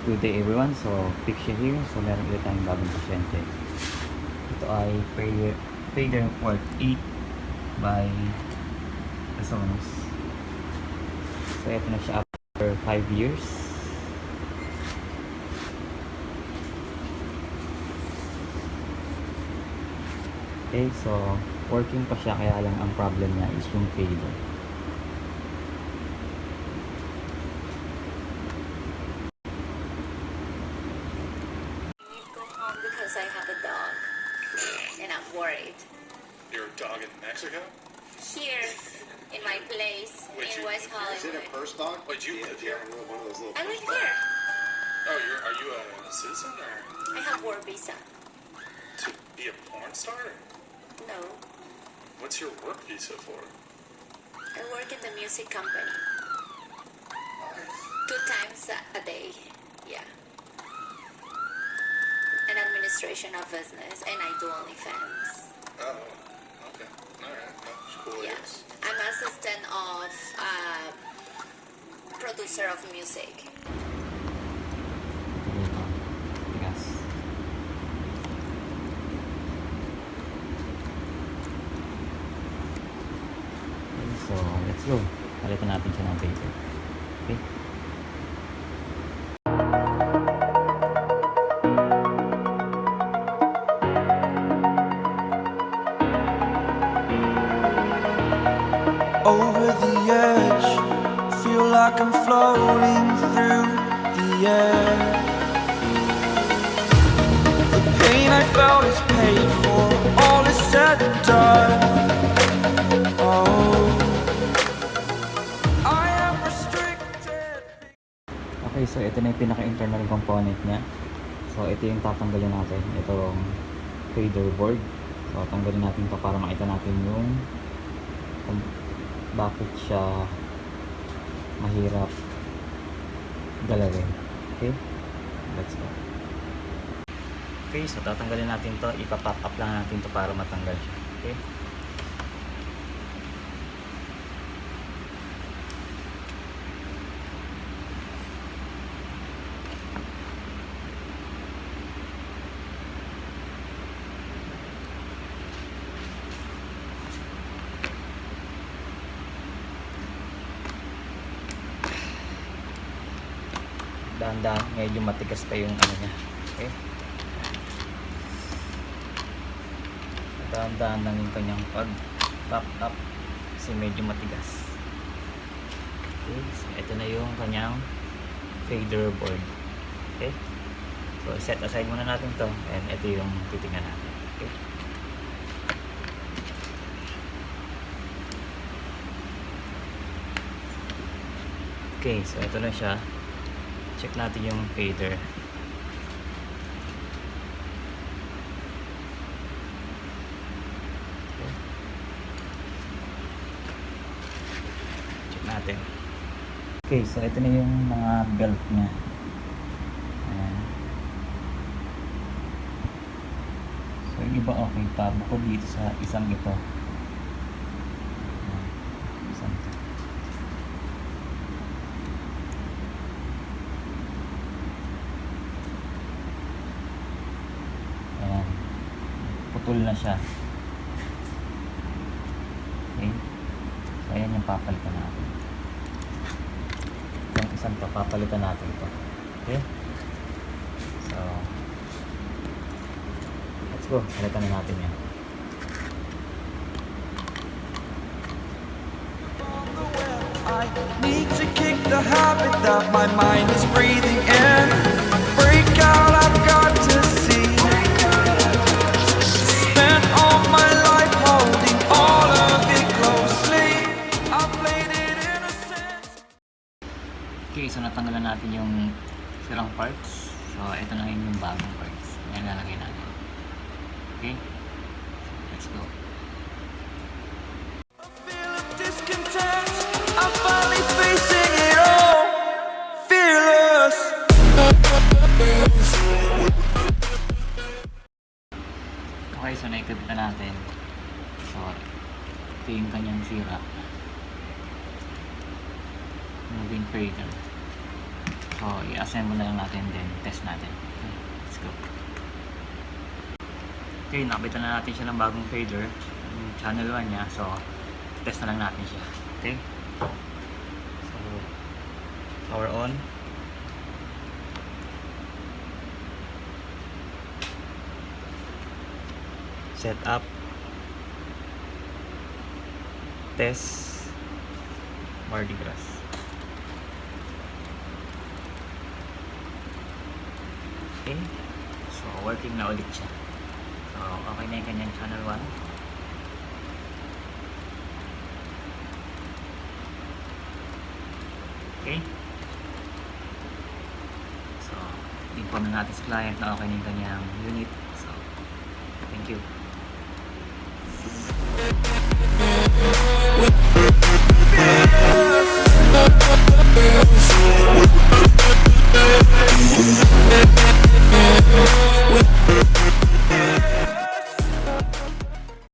Good day everyone, so Pixie here. So meron ulit tayong bagong pasyente. Ito ay Fader Part 8 by Asonos. So ito na siya after 5 years. Okay, so working pa siya, kaya lang ang problem niya is yung fader. Because I have a dog and I'm worried. Your dog in Mexico? Here in my place in West Is it a Hollywood. purse dog? Wait, you live here? One of those little I purse live here. Oh, are you a citizen or I have work visa. to be a porn star? No, What's your work visa for? I work in the music company 2 times a day. Yeah. An administration of business, and I do OnlyFans. Oh, okay. Alright, that's cool. Yeah. Yes. I'm assistant of producer of music. Ito dito. Tigas. Okay, so let's go. Palitan natin siya ng fader. Okay. Over the edge, feel like I'm floating through the air. The pain I felt is paid for, all is said and done. Oh, I am restricted. Okay, so ito na yung pinaka-internal component niya. So ito yung tatanggalin natin. Itong fader board. So tanggalin natin to para makita natin yung kung bakit siya mahirap galawin. Okay? Let's go. Okay, so tatanggalin natin to. Ipa-pop up lang natin to para matanggal siya. Okay? Dahan-dahan, medyo matigas pa yung ano niya. Okay? Dahan-dahan lang yung kanyang pag-pop up kasi medyo matigas. Okay, so ito na yung kanyang fader board. Okay? So set aside muna natin to, and ito yung titingnan natin. Okay? Okay, so ito na siya. Check natin yung fader. Okay. Check natin. Okay, so ito na yung mga belt niya. Ayan. So yung iba okay pa, bukod dito sa isang ito. Ayan. Isang ito. Ayan. Putol na siya. Okay. So ayan yung papalitan natin. Yung isang to, papalitan natin ito. Okay. So let's go. Palitan na natin yan. I need to kick the habit that my mind is breathing in. Break out, I've got to see. Spent all my life holding all of it closely. I played it innocent. Okay, so natanggalan natin yung sirang parts. So ito na yung bagong parts. Ayan, lalagay natin. Okay. Let's go. A feel of discontent. I'm finally facing it all. Fearless. Okay, so naikabit na natin. So ito yung kanyang sira. Moving fader. So, i-assemble na lang natin then test natin. Okay, let's go. Okay, nakabitan na natin siya ng bagong fader. Yung channel 1 niya. So, test na lang natin siya. Okay? So, power on. Set up. Test. Mardi Gras. Okay. So, working na ulit siya. So, okay na yung kanyang channel 1. Okay. So, inform na natin sa client na okay na yung kanyang unit. So, thank you. Yeah.